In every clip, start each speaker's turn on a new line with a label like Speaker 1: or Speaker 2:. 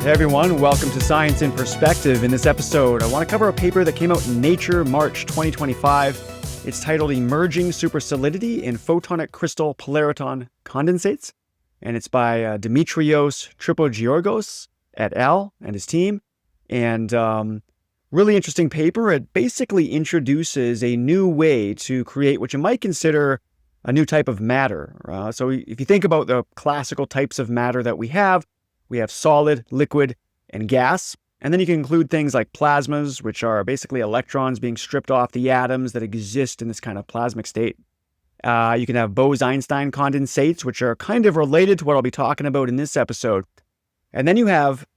Speaker 1: Hey everyone, welcome to Science in Perspective. In this episode, I want to cover a paper that came out in Nature, March 2025. It's titled Emerging Supersolidity in Photonic Crystal Polariton Condensates, and it's by Dimitrios Tripogeorgos et al. And his team. And really interesting paper. It basically introduces a new way to create what you might consider a new type of matter. So if you think about the classical types of matter that we have solid, liquid, and gas. And then you can include things like plasmas, which are basically electrons being stripped off the atoms that exist in this kind of plasmic state. You can have Bose-Einstein condensates, which are kind of related to what I'll be talking about in this episode. And then you have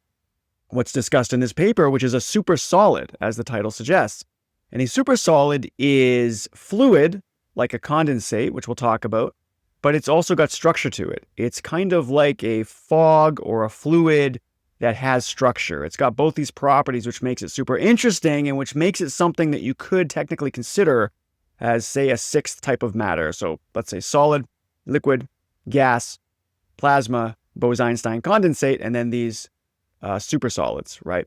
Speaker 1: what's discussed in this paper, which is a supersolid, as the title suggests. And a supersolid is fluid, like a condensate, which we'll talk about, but it's also got structure to it. It's kind of like a fog or a fluid that has structure. It's got both these properties, which makes it super interesting and which makes it something that you could technically consider as, say, a sixth type of matter. So let's say solid, liquid, gas, plasma, Bose-Einstein condensate, and then these supersolids, right?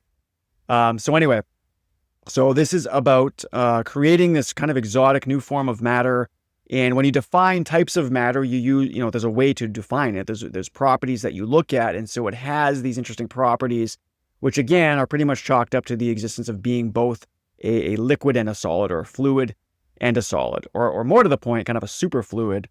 Speaker 1: So this is about creating this kind of exotic new form of matter. And when you define types of matter, you use, there's a way to define it. There's properties that you look at. And so it has these interesting properties, which again are pretty much chalked up to the existence of being both a liquid and a solid, or a fluid and a solid, or more to the point, kind of a superfluid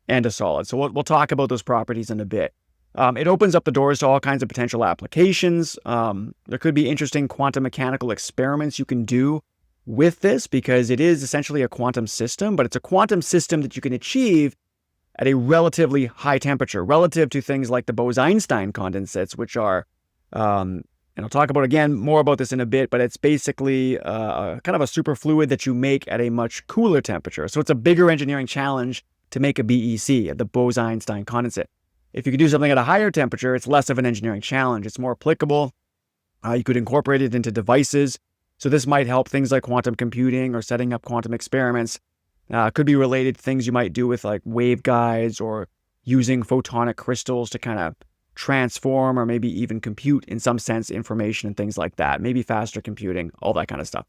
Speaker 1: and a solid. So we'll talk about those properties in a bit. It opens up the doors to all kinds of potential applications. There could be interesting quantum mechanical experiments you can do with this, because it is essentially a quantum system, but it's a quantum system that you can achieve at a relatively high temperature relative to things like the Bose-Einstein condensates, which are, and I'll talk about again more about this in a bit, but it's basically kind of a superfluid that you make at a much cooler temperature. So it's a bigger engineering challenge to make a BEC, the Bose-Einstein condensate. If you could do something at a higher temperature, it's less of an engineering challenge. It's more applicable. You could incorporate it into devices. So this might help things like quantum computing or setting up quantum experiments. Could be related to things you might do with like waveguides or using photonic crystals to kind of transform or maybe even compute, in some sense, information and things like that. Maybe faster computing, all that kind of stuff.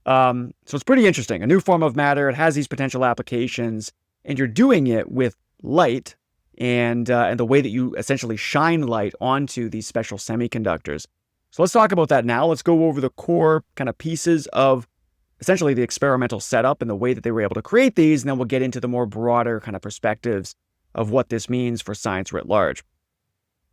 Speaker 1: So it's pretty interesting. A new form of matter. It has these potential applications, and you're doing it with light and the way that you essentially shine light onto these special semiconductors. So let's talk about that now. Let's go over the core kind of pieces of essentially the experimental setup and the way that they were able to create these, and then we'll get into the more broader kind of perspectives of what this means for science writ large.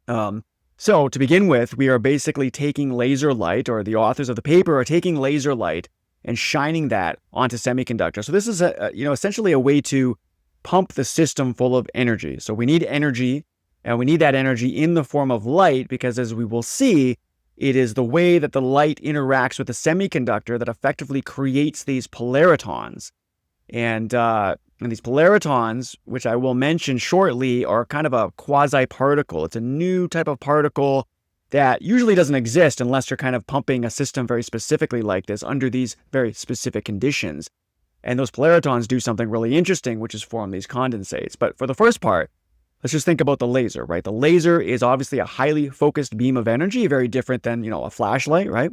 Speaker 1: So to begin with, we are basically taking laser light, or the authors of the paper are taking laser light and shining that onto semiconductors. So this is essentially a way to pump the system full of energy. So we need energy, and we need that energy in the form of light, because as we will see, it is the way that the light interacts with the semiconductor that effectively creates these polaritons. And these polaritons, which I will mention shortly, are kind of a quasi-particle. It's a new type of particle that usually doesn't exist unless you're kind of pumping a system very specifically like this under these very specific conditions. And those polaritons do something really interesting, which is form these condensates. But for the first part, let's just think about the laser, right? The laser is obviously a highly focused beam of energy, very different than, a flashlight, right?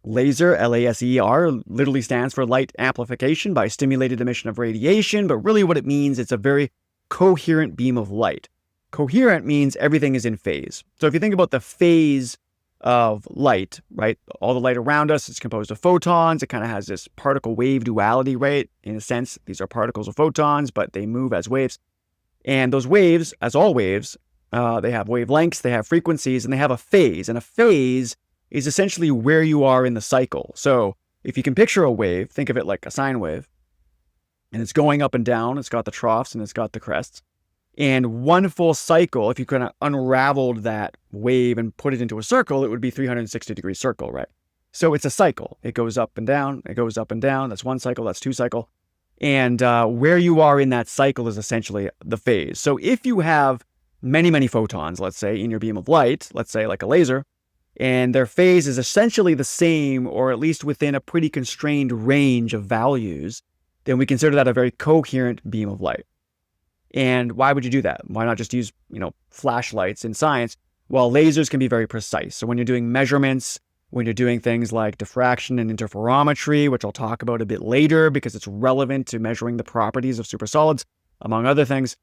Speaker 1: Laser, L-A-S-E-R, literally stands for light amplification by stimulated emission of radiation, but really what it means, it's a very coherent beam of light. Coherent means everything is in phase. So if you think about the phase of light, right? All the light around us is composed of photons. It kind of has this particle wave duality, right? In a sense, these are particles of photons, but they move as waves. And those waves, as all waves, they have wavelengths, they have frequencies, and they have a phase. And a phase is essentially where you are in the cycle. So if you can picture a wave, think of it like a sine wave, and it's going up and down. It's got the troughs and it's got the crests. And one full cycle, if you kind of unraveled that wave and put it into a circle, it would be 360-degree circle, right? So it's a cycle. It goes up and down. It goes up and down. That's one cycle. That's two cycle. And where you are in that cycle is essentially the phase. So if you have many, many photons, let's say, in your beam of light, let's say like a laser, and their phase is essentially the same, or at least within a pretty constrained range of values, then we consider that a very coherent beam of light. And why would you do that? Why not just use, flashlights in science? while lasers can be very precise. So when you're doing measurements, when you're doing things like diffraction and interferometry, which I'll talk about a bit later because it's relevant to measuring the properties of supersolids, among other things,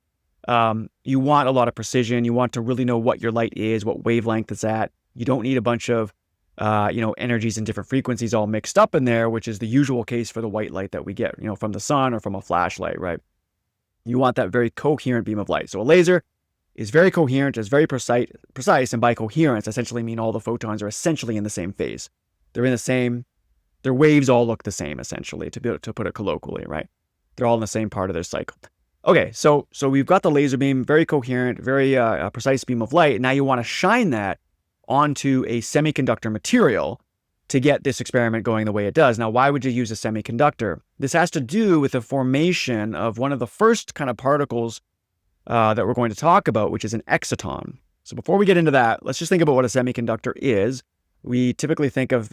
Speaker 1: you want a lot of precision. You want to really know what your light is, what wavelength it's at. You don't need a bunch of energies and different frequencies all mixed up in there, which is the usual case for the white light that we get, from the sun or from a flashlight, right? You want that very coherent beam of light. So a laser is very coherent, is very precise, and by coherence, essentially mean all the photons are essentially in the same phase. They're in the same, their waves all look the same, essentially, to put it colloquially, right? They're all in the same part of their cycle. Okay, so we've got the laser beam, very coherent, very precise beam of light. Now you want to shine that onto a semiconductor material to get this experiment going the way it does. Now, why would you use a semiconductor? This has to do with the formation of one of the first kind of particles that we're going to talk about, which is an exciton. So before we get into that, let's just think about what a semiconductor is. We typically think of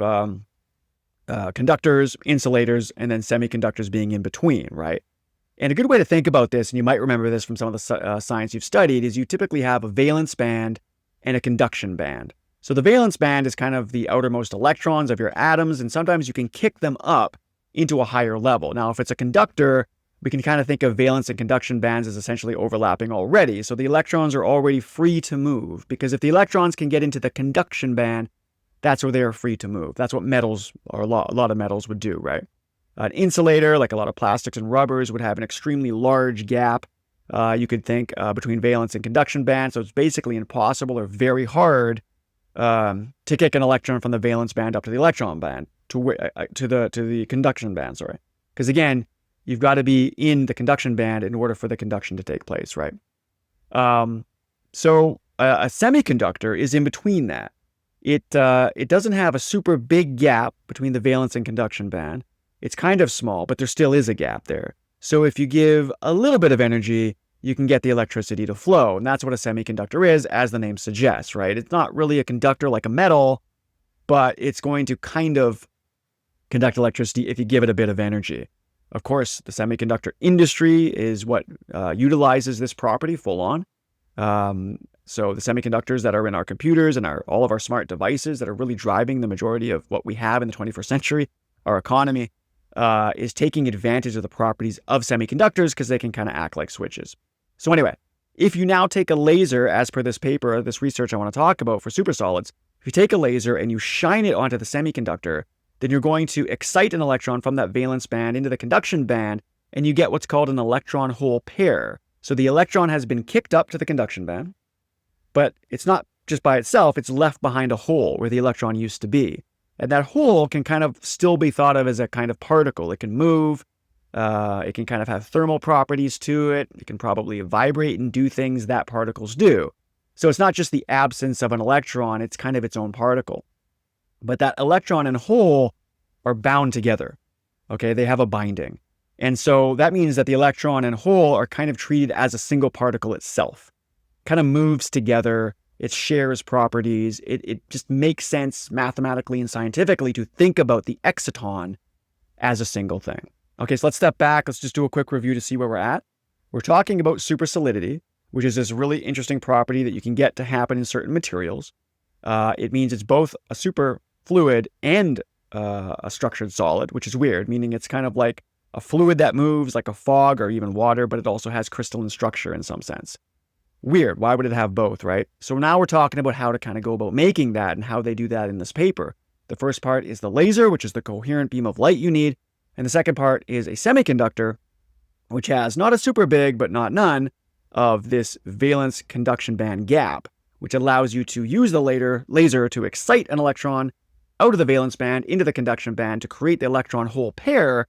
Speaker 1: conductors, insulators, and then semiconductors being in between, right? And a good way to think about this, and you might remember this from some of the science you've studied, is you typically have a valence band and a conduction band. So the valence band is kind of the outermost electrons of your atoms, and sometimes you can kick them up into a higher level. Now, if it's a conductor, we can kind of think of valence and conduction bands as essentially overlapping already. So the electrons are already free to move, because if the electrons can get into the conduction band, that's where they are free to move. That's what metals, or a lot of metals would do, right? An insulator, like a lot of plastics and rubbers, would have an extremely large gap, you could think, between valence and conduction band. So it's basically impossible or very hard to kick an electron from the valence band up to the electron band, to the conduction band, sorry. Because again, you've got to be in the conduction band in order for the conduction to take place, right? So a semiconductor is in between that. It doesn't have a super big gap between the valence and conduction band. It's kind of small, but there still is a gap there. So if you give a little bit of energy, you can get the electricity to flow. And that's what a semiconductor is, as the name suggests, right? It's not really a conductor like a metal, but it's going to kind of conduct electricity if you give it a bit of energy. Of course, the semiconductor industry is what utilizes this property full on. So the semiconductors that are in our computers and all of our smart devices that are really driving the majority of what we have in the 21st century, our economy, is taking advantage of the properties of semiconductors because they can kind of act like switches. So anyway, if you now take a laser, as per this paper, this research I want to talk about for supersolids, if you take a laser and you shine it onto the semiconductor, then you're going to excite an electron from that valence band into the conduction band, and you get what's called an electron-hole pair. So the electron has been kicked up to the conduction band, but it's not just by itself, it's left behind a hole where the electron used to be. And that hole can kind of still be thought of as a kind of particle. It can move, it can kind of have thermal properties to it, it can probably vibrate and do things that particles do. So it's not just the absence of an electron, it's kind of its own particle. But that electron and hole are bound together, okay? They have a binding. And so that means that the electron and hole are kind of treated as a single particle itself. Kind of moves together, it shares properties, it just makes sense mathematically and scientifically to think about the exciton as a single thing. Okay, so let's step back, let's just do a quick review to see where we're at. We're talking about supersolidity, which is this really interesting property that you can get to happen in certain materials. It means it's both a super fluid and a structured solid, which is weird, meaning it's kind of like a fluid that moves like a fog or even water, but it also has crystalline structure in some sense. Weird. Why would it have both, right? So now we're talking about how to kind of go about making that and how they do that in this paper. The first part is the laser, which is the coherent beam of light you need. And the second part is a semiconductor, which has not a super big, but not none, of this valence conduction band gap, which allows you to use the laser to excite an electron out of the valence band into the conduction band to create the electron-hole pair.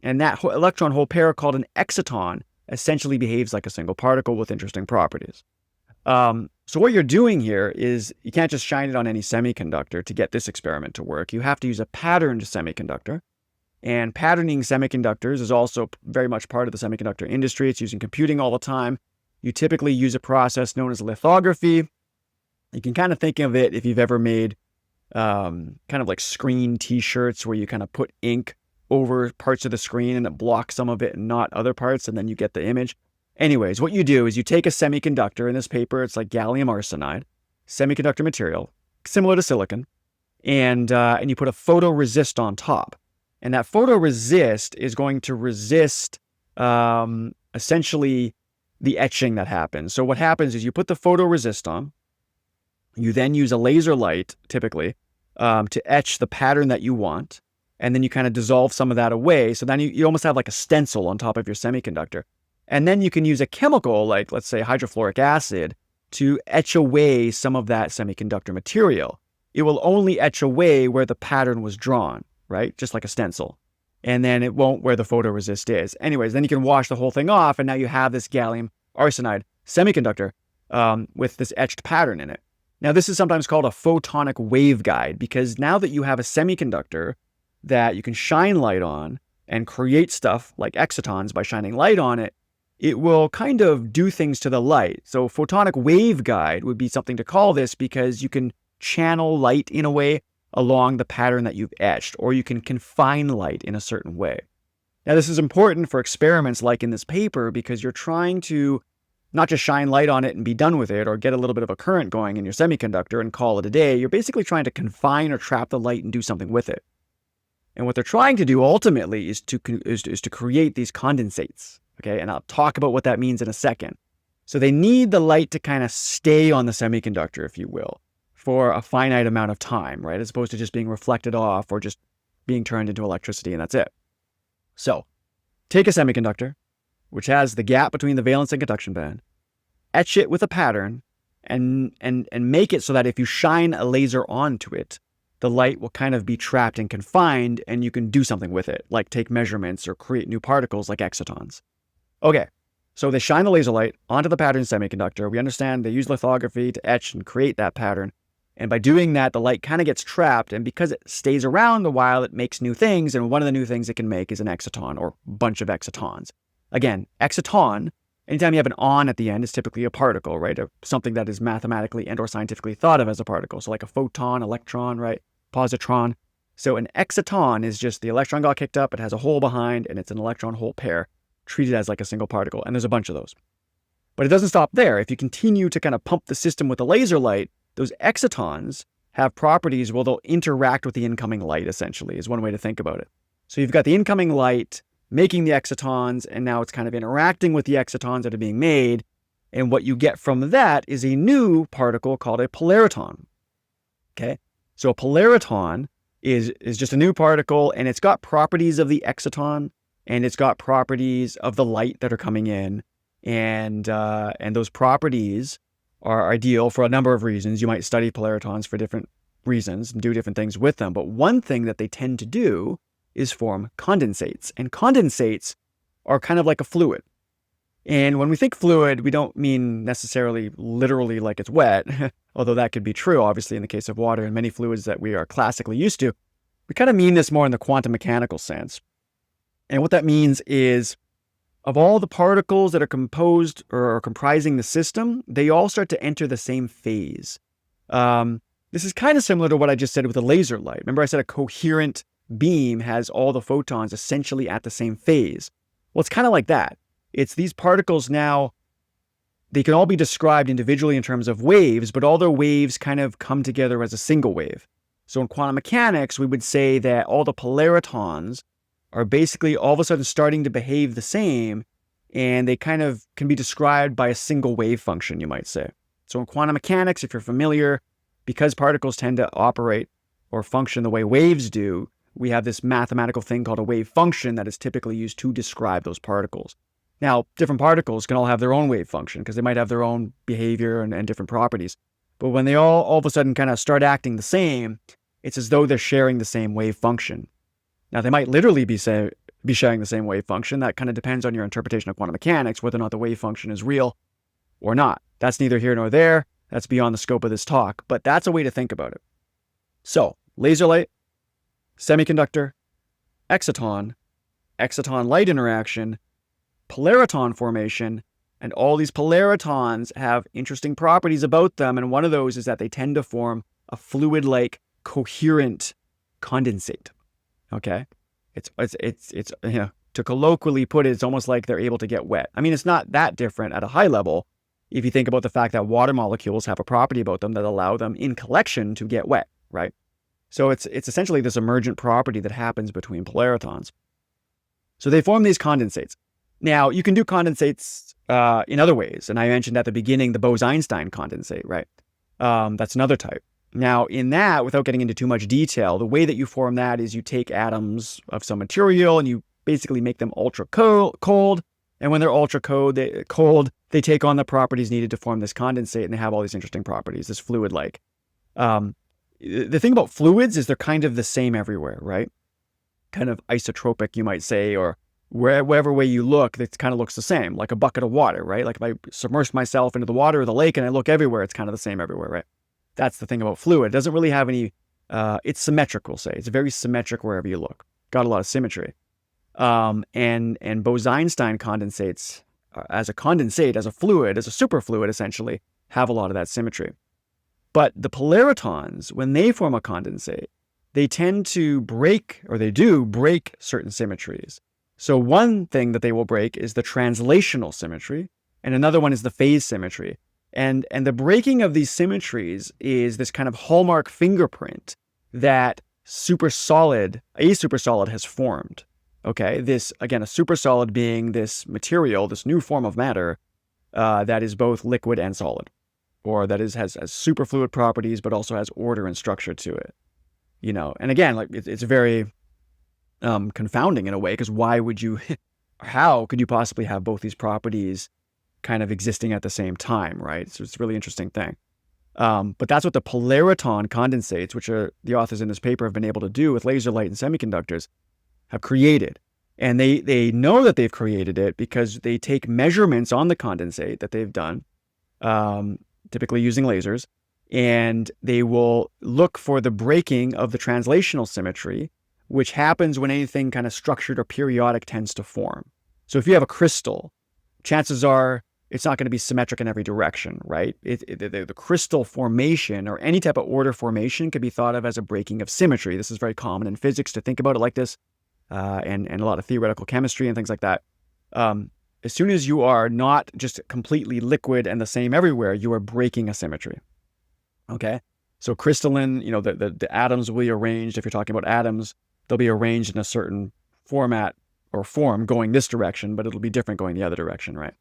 Speaker 1: And that electron-hole pair, called an exciton, essentially behaves like a single particle with interesting properties. So what you're doing here is you can't just shine it on any semiconductor to get this experiment to work. You have to use a patterned semiconductor. And patterning semiconductors is also very much part of the semiconductor industry. It's used in computing all the time. You typically use a process known as lithography. You can kind of think of it if you've ever made kind of like screen t-shirts where you kind of put ink over parts of the screen and it blocks some of it and not other parts, and then you get the image. Anyways, what you do is you take a semiconductor. In this paper, it's like gallium arsenide. semiconductor material, similar to silicon, and you put a photoresist on top. And that photoresist is going to resist essentially the etching that happens. So what happens is you put the photoresist on, you then use a laser light, typically, to etch the pattern that you want, and then you kind of dissolve some of that away. So then you almost have like a stencil on top of your semiconductor. And then you can use a chemical, like let's say hydrofluoric acid, to etch away some of that semiconductor material. It will only etch away where the pattern was drawn, right? Just like a stencil. And then it won't where the photoresist is. Anyways, then you can wash the whole thing off, and now you have this gallium arsenide semiconductor with this etched pattern in it. Now, this is sometimes called a photonic waveguide, because now that you have a semiconductor that you can shine light on and create stuff like excitons by shining light on it, it will kind of do things to the light. So photonic waveguide would be something to call this, because you can channel light in a way along the pattern that you've etched, or you can confine light in a certain way. Now, this is important for experiments like in this paper, because you're trying to not just shine light on it and be done with it, or get a little bit of a current going in your semiconductor and call it a day. You're basically trying to confine or trap the light and do something with it. And what they're trying to do ultimately is to create these condensates. Okay, and I'll talk about what that means in a second. So they need the light to kind of stay on the semiconductor, if you will, for a finite amount of time, right? As opposed to just being reflected off or just being turned into electricity, and that's it. So take a semiconductor, which has the gap between the valence and conduction band, etch it with a pattern, and make it so that if you shine a laser onto it, the light will kind of be trapped and confined, and you can do something with it, like take measurements or create new particles like excitons. Okay, so they shine the laser light onto the pattern semiconductor. We understand they use lithography to etch and create that pattern. And by doing that, the light kind of gets trapped. And because it stays around a while, it makes new things. And one of the new things it can make is an exciton, or a bunch of excitons. Again, exciton, anytime you have an on at the end, is typically a particle, right? Or something that is mathematically and or scientifically thought of as a particle. So like a photon, electron, right? Positron. So an exciton is just the electron got kicked up. It has a hole behind, and it's an electron hole pair, treated as like a single particle. And there's a bunch of those. But it doesn't stop there. If you continue to kind of pump the system with the laser light, those excitons have properties where they'll interact with the incoming light, essentially, is one way to think about it. So you've got the incoming light making the excitons, and now it's kind of interacting with the excitons that are being made. And what you get from that is a new particle called a polariton. Okay? So a polariton is just a new particle, and it's got properties of the exciton, and it's got properties of the light that are coming in. And those properties are ideal for a number of reasons. You might study polaritons for different reasons and do different things with them. But one thing that they tend to do is form condensates. And condensates are kind of like a fluid. And when we think fluid, we don't mean necessarily literally like it's wet, although that could be true, obviously, in the case of water and many fluids that we are classically used to. We kind of mean this more in the quantum mechanical sense. And what that means is, of all the particles that are composed or are comprising the system, they all start to enter the same phase. This is kind of similar to what I just said with a laser light. Remember I said a coherent beam has all the photons essentially at the same phase. Well, it's kind of like that. It's these particles now, they can all be described individually in terms of waves, but all their waves kind of come together as a single wave. So in quantum mechanics, we would say that all the polaritons are basically all of a sudden starting to behave the same, and they kind of can be described by a single wave function, you might say. So in quantum mechanics, if you're familiar, because particles tend to operate or function the way waves do, we have this mathematical thing called a wave function that is typically used to describe those particles. Now, different particles can all have their own wave function because they might have their own behavior and different properties. But when they all of a sudden kind of start acting the same, it's as though they're sharing the same wave function. Now, they might literally be sharing the same wave function. That kind of depends on your interpretation of quantum mechanics, whether or not the wave function is real or not. That's neither here nor there. That's beyond the scope of this talk, but that's a way to think about it. So, laser light, semiconductor, exciton light interaction, polariton formation, and all these polaritons have interesting properties about them, and one of those is that they tend to form a fluid-like coherent condensate. Okay? It's to colloquially put it, it's almost like they're able to get wet. I mean, it's not that different at a high level, if you think about the fact that water molecules have a property about them that allow them in collection to get wet, right? So it's essentially this emergent property that happens between polaritons. So they form these condensates. Now, you can do condensates in other ways. And I mentioned at the beginning the Bose-Einstein condensate, right? That's another type. Now, in that, without getting into too much detail, the way that you form that is you take atoms of some material and you basically make them ultra cold. And when they're ultra cold, they take on the properties needed to form this condensate, and they have all these interesting properties, this fluid-like. The thing about fluids is they're kind of the same everywhere, right? Kind of isotropic, you might say, or wherever way you look, it kind of looks the same, like a bucket of water, right? Like if I submerge myself into the water or the lake and I look everywhere, it's kind of the same everywhere, right? That's the thing about fluid. It doesn't really have any, it's symmetric, we'll say. It's very symmetric wherever you look. Got a lot of symmetry. And Bose-Einstein condensates, as a condensate, as a fluid, as a superfluid, essentially, have a lot of that symmetry. But the polaritons, when they form a condensate, they tend to break, or they do break, certain symmetries. So one thing that they will break is the translational symmetry, and another one is the phase symmetry. And the breaking of these symmetries is this kind of hallmark fingerprint that a supersolid has formed. Okay, this, again, a supersolid being this material, this new form of matter that is both liquid and solid, or that has superfluid properties, but also has order and structure to it. You know, and again, like it's very confounding in a way, because how could you possibly have both these properties kind of existing at the same time, right? So it's a really interesting thing. But that's what the polariton condensates, which are the authors in this paper have been able to do with laser light and semiconductors, have created. And they know that they've created it because they take measurements on the condensate that they've done, typically using lasers, and they will look for the breaking of the translational symmetry, which happens when anything kind of structured or periodic tends to form. So if you have a crystal, chances are it's not going to be symmetric in every direction, right? The crystal formation or any type of order formation could be thought of as a breaking of symmetry. This is very common in physics to think about it like this, and a lot of theoretical chemistry and things like that. As soon as you are not just completely liquid and the same everywhere, you are breaking a symmetry. Okay? So crystalline, the atoms will be arranged. If you're talking about atoms, they'll be arranged in a certain format or form going this direction, but it'll be different going the other direction, right?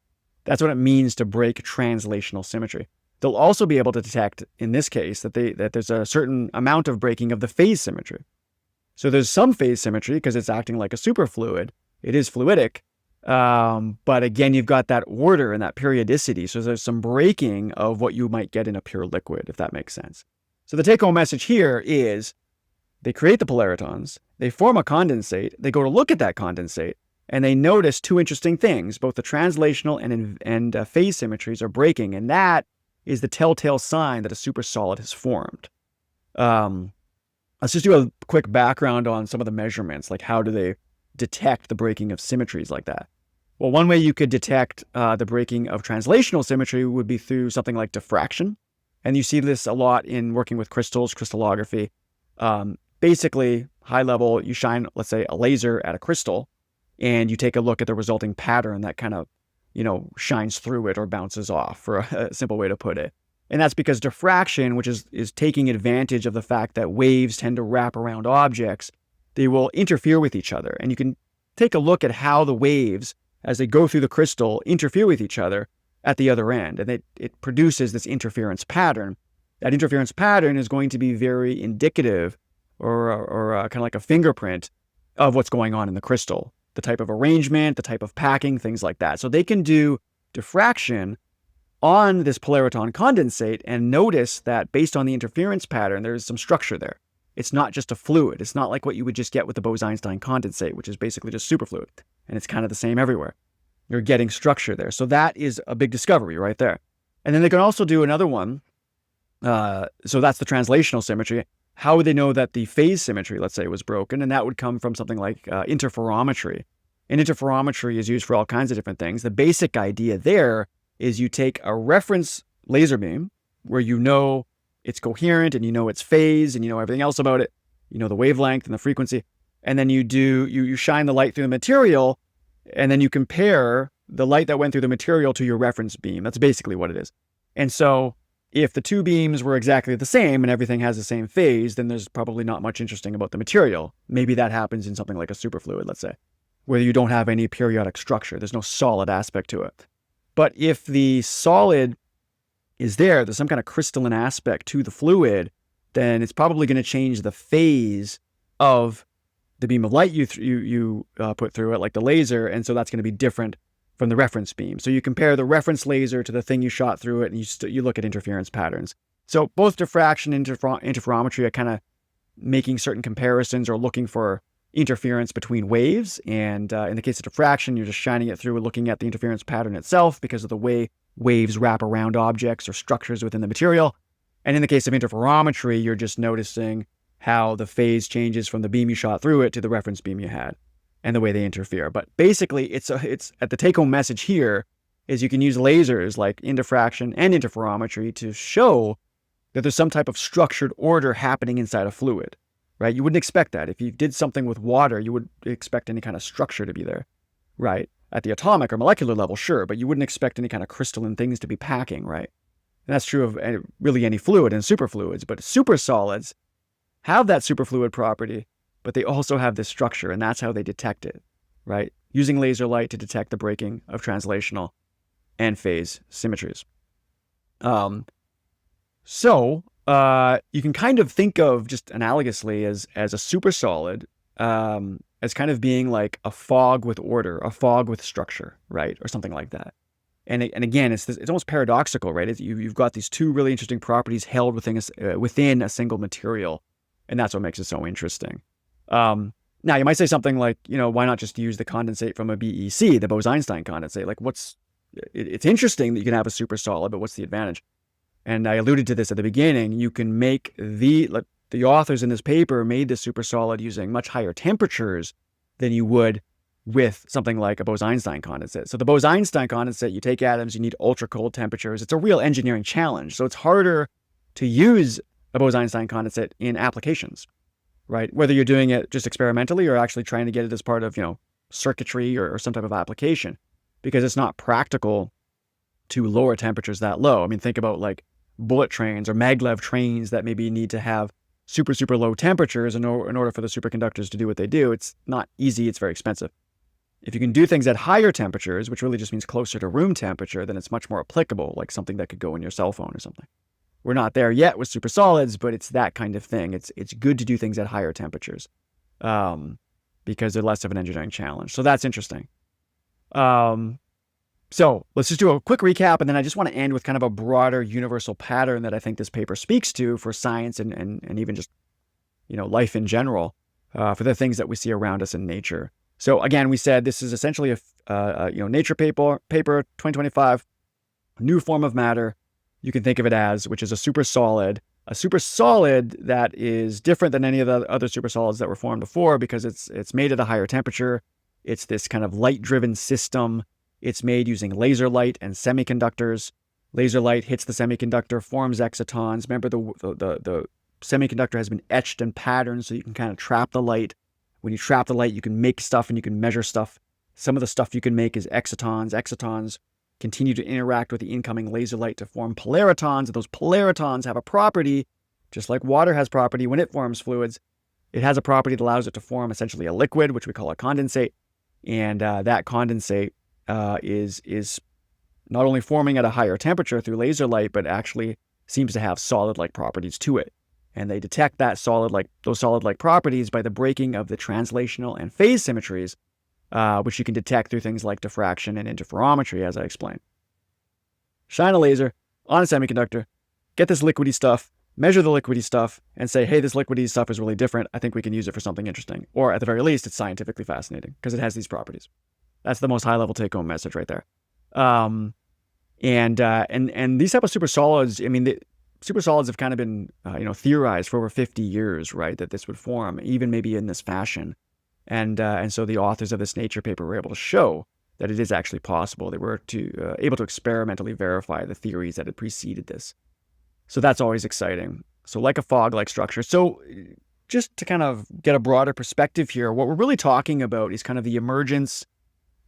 Speaker 1: That's what it means to break translational symmetry. They'll also be able to detect, in this case, that there's a certain amount of breaking of the phase symmetry. So there's some phase symmetry because it's acting like a superfluid. It is fluidic, but again, you've got that order and that periodicity. So there's some breaking of what you might get in a pure liquid, if that makes sense. So the take-home message here is they create the polaritons, they form a condensate, they go to look at that condensate, and they notice two interesting things. Both the translational and phase symmetries are breaking, and that is the telltale sign that a supersolid has formed. Let's just do a quick background on some of the measurements, like how do they detect the breaking of symmetries like that? Well, one way you could detect the breaking of translational symmetry would be through something like diffraction. And you see this a lot in working with crystals, crystallography. Basically, high level, you shine, let's say, a laser at a crystal, and you take a look at the resulting pattern that kind of, shines through it or bounces off, for a simple way to put it. And that's because diffraction, which is taking advantage of the fact that waves tend to wrap around objects, they will interfere with each other. And you can take a look at how the waves, as they go through the crystal, interfere with each other at the other end. And it produces this interference pattern. That interference pattern is going to be very indicative or kind of like a fingerprint of what's going on in the crystal. The type of arrangement, the type of packing, things like that. So they can do diffraction on this polariton condensate and notice that based on the interference pattern, there's some structure there. It's not just a fluid. It's not like what you would just get with the Bose-Einstein condensate, which is basically just superfluid. And it's kind of the same everywhere. You're getting structure there. So that is a big discovery right there. And then they can also do another one. So that's the translational symmetry. How would they know that the phase symmetry, let's say, was broken? And that would come from something like interferometry. And interferometry is used for all kinds of different things. The basic idea there is you take a reference laser beam where you know it's coherent and you know its phase and you know everything else about it. You know the wavelength and the frequency. And then you shine the light through the material, and then you compare the light that went through the material to your reference beam. That's basically what it is. And so if the two beams were exactly the same and everything has the same phase, then there's probably not much interesting about the material. Maybe that happens in something like a superfluid, let's say, where you don't have any periodic structure. There's no solid aspect to it. But if the solid is there's some kind of crystalline aspect to the fluid, then it's probably going to change the phase of the beam of light you put through it, like the laser, and so that's going to be different from the reference beam. So you compare the reference laser to the thing you shot through it, and you look at interference patterns. So both diffraction and interferometry are kind of making certain comparisons or looking for interference between waves. And in the case of diffraction, you're just shining it through and looking at the interference pattern itself because of the way waves wrap around objects or structures within the material. And in the case of interferometry, you're just noticing how the phase changes from the beam you shot through it to the reference beam you had and the way they interfere. But basically, it's at the take-home message here is you can use lasers like diffraction and interferometry to show that there's some type of structured order happening inside a fluid, right? You wouldn't expect that. If you did something with water, you would expect any kind of structure to be there, right? At the atomic or molecular level, sure, but you wouldn't expect any kind of crystalline things to be packing, right? And that's true of really any fluid and superfluids, but supersolids have that superfluid property, but they also have this structure, and that's how they detect it, right? Using laser light to detect the breaking of translational and phase symmetries. So you can kind of think of, just analogously, as a supersolid as kind of being like a fog with order, a fog with structure, right? Or something like that. And again, it's almost paradoxical, right? You've got these two really interesting properties held within a single material, and that's what makes it so interesting. Now, you might say something like, why not just use the condensate from a BEC, the Bose-Einstein condensate? Like, it's interesting that you can have a supersolid, but what's the advantage? And I alluded to this at the beginning. You can make the authors in this paper made the supersolid using much higher temperatures than you would with something like a Bose-Einstein condensate. So the Bose-Einstein condensate, you take atoms, you need ultra cold temperatures. It's a real engineering challenge. So it's harder to use a Bose-Einstein condensate in applications, right? Whether you're doing it just experimentally or actually trying to get it as part of, circuitry or some type of application, because it's not practical to lower temperatures that low. I mean, think about like bullet trains or maglev trains that maybe need to have super, super low temperatures in order for the superconductors to do what they do. It's not easy. It's very expensive. If you can do things at higher temperatures, which really just means closer to room temperature, then it's much more applicable, like something that could go in your cell phone or something. We're not there yet with supersolids, but it's that kind of thing. It's good to do things at higher temperatures because they're less of an engineering challenge. So that's interesting. So let's just do a quick recap, and then I just want to end with kind of a broader universal pattern that I think this paper speaks to for science and even just, life in general, for the things that we see around us in nature. So again, we said this is essentially a Nature paper 2025, new form of matter. You can think of it as, which is a supersolid that is different than any of the other supersolids that were formed before because it's made at a higher temperature. It's this kind of light-driven system. It's made using laser light and semiconductors. Laser light hits the semiconductor, forms excitons. Remember, the semiconductor has been etched and patterned so you can kind of trap the light. When you trap the light, you can make stuff and you can measure stuff. Some of the stuff you can make is excitons. Excitons continue to interact with the incoming laser light to form polaritons. And those polaritons have a property, just like water has property when it forms fluids. It has a property that allows it to form essentially a liquid, which we call a condensate. And that condensate is not only forming at a higher temperature through laser light, but actually seems to have solid-like properties to it. And they detect those solid-like properties by the breaking of the translational and phase symmetries, which you can detect through things like diffraction and interferometry, as I explained. Shine a laser on a semiconductor, get this liquidy stuff, measure the liquidy stuff, and say, hey, this liquidy stuff is really different. I think we can use it for something interesting. Or at the very least, it's scientifically fascinating because it has these properties. That's the most high-level take-home message right there. And these type of supersolids, I mean, the supersolids have kind of been, theorized for over 50 years, right, that this would form, even maybe in this fashion. And so the authors of this Nature paper were able to show that it is actually possible. They were able to experimentally verify the theories that had preceded this. So that's always exciting. So like a fog-like structure. So just to kind of get a broader perspective here, what we're really talking about is kind of the emergence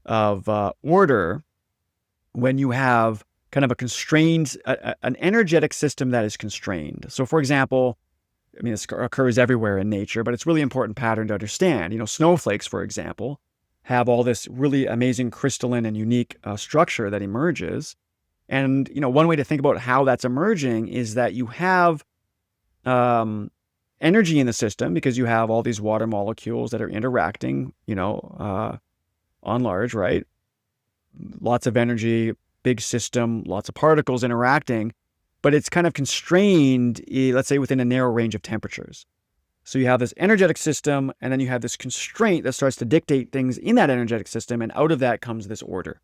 Speaker 1: of order when you have kind of a constrained, an energetic system that is constrained. So for example, I mean, this occurs everywhere in nature, but it's a really important pattern to understand. Snowflakes, for example, have all this really amazing crystalline and unique structure that emerges. And, one way to think about how that's emerging is that you have energy in the system because you have all these water molecules that are interacting, on large, right? Lots of energy, big system, lots of particles interacting, but it's kind of constrained, let's say, within a narrow range of temperatures. So you have this energetic system, and then you have this constraint that starts to dictate things in that energetic system, and out of that comes this order.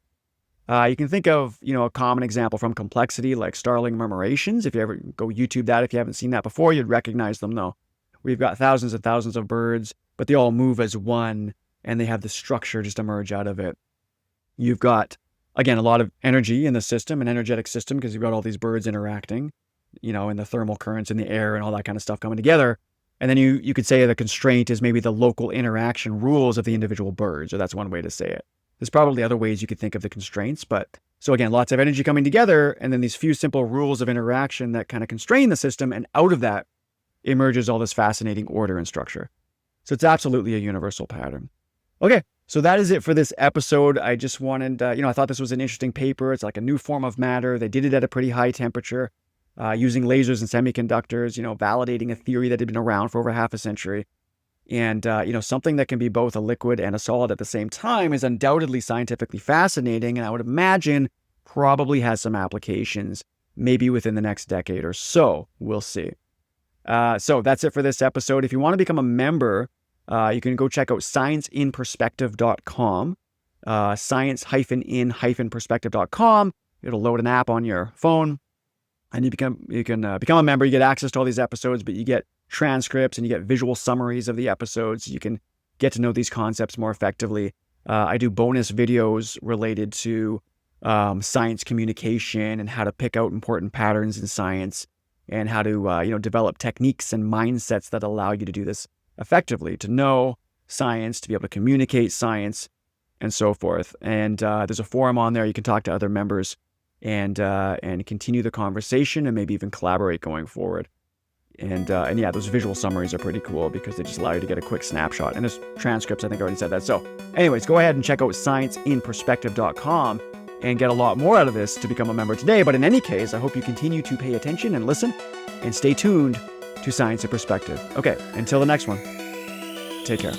Speaker 1: You can think of, a common example from complexity, like starling murmurations. If you ever go YouTube that, if you haven't seen that before, you'd recognize them though. We've got thousands and thousands of birds, but they all move as one, and they have this structure just emerge out of it. You've got, again, a lot of energy in the system, an energetic system, because you've got all these birds interacting, and the thermal currents in the air and all that kind of stuff coming together. And then you could say the constraint is maybe the local interaction rules of the individual birds, or that's one way to say it. There's probably other ways you could think of the constraints, but so again, lots of energy coming together, and then these few simple rules of interaction that kind of constrain the system, and out of that emerges all this fascinating order and structure. So it's absolutely a universal pattern. Okay, so that is it for this episode. I just wanted, I thought this was an interesting paper. It's like a new form of matter. They did it at a pretty high temperature, using lasers and semiconductors, validating a theory that had been around for over half a century. And, something that can be both a liquid and a solid at the same time is undoubtedly scientifically fascinating. And I would imagine probably has some applications, maybe within the next decade or so. We'll see. So that's it for this episode. If you want to become a member, you can go check out scienceinperspective.com, science-in-perspective.com. It'll load an app on your phone, and you can become a member. You get access to all these episodes, but you get transcripts and you get visual summaries of the episodes. You can get to know these concepts more effectively. I do bonus videos related to science communication and how to pick out important patterns in science, and how to develop techniques and mindsets that allow you to do this effectively, to know science, to be able to communicate science, and so forth. And there's a forum on there. You can talk to other members and continue the conversation, and maybe even collaborate going forward. And yeah, those visual summaries are pretty cool because they just allow you to get a quick snapshot. And there's transcripts, I think I already said that. So anyways, go ahead and check out scienceinperspective.com and get a lot more out of this to become a member today. But in any case, I hope you continue to pay attention and listen and stay tuned to Science in Perspective. Okay, until the next one, take care.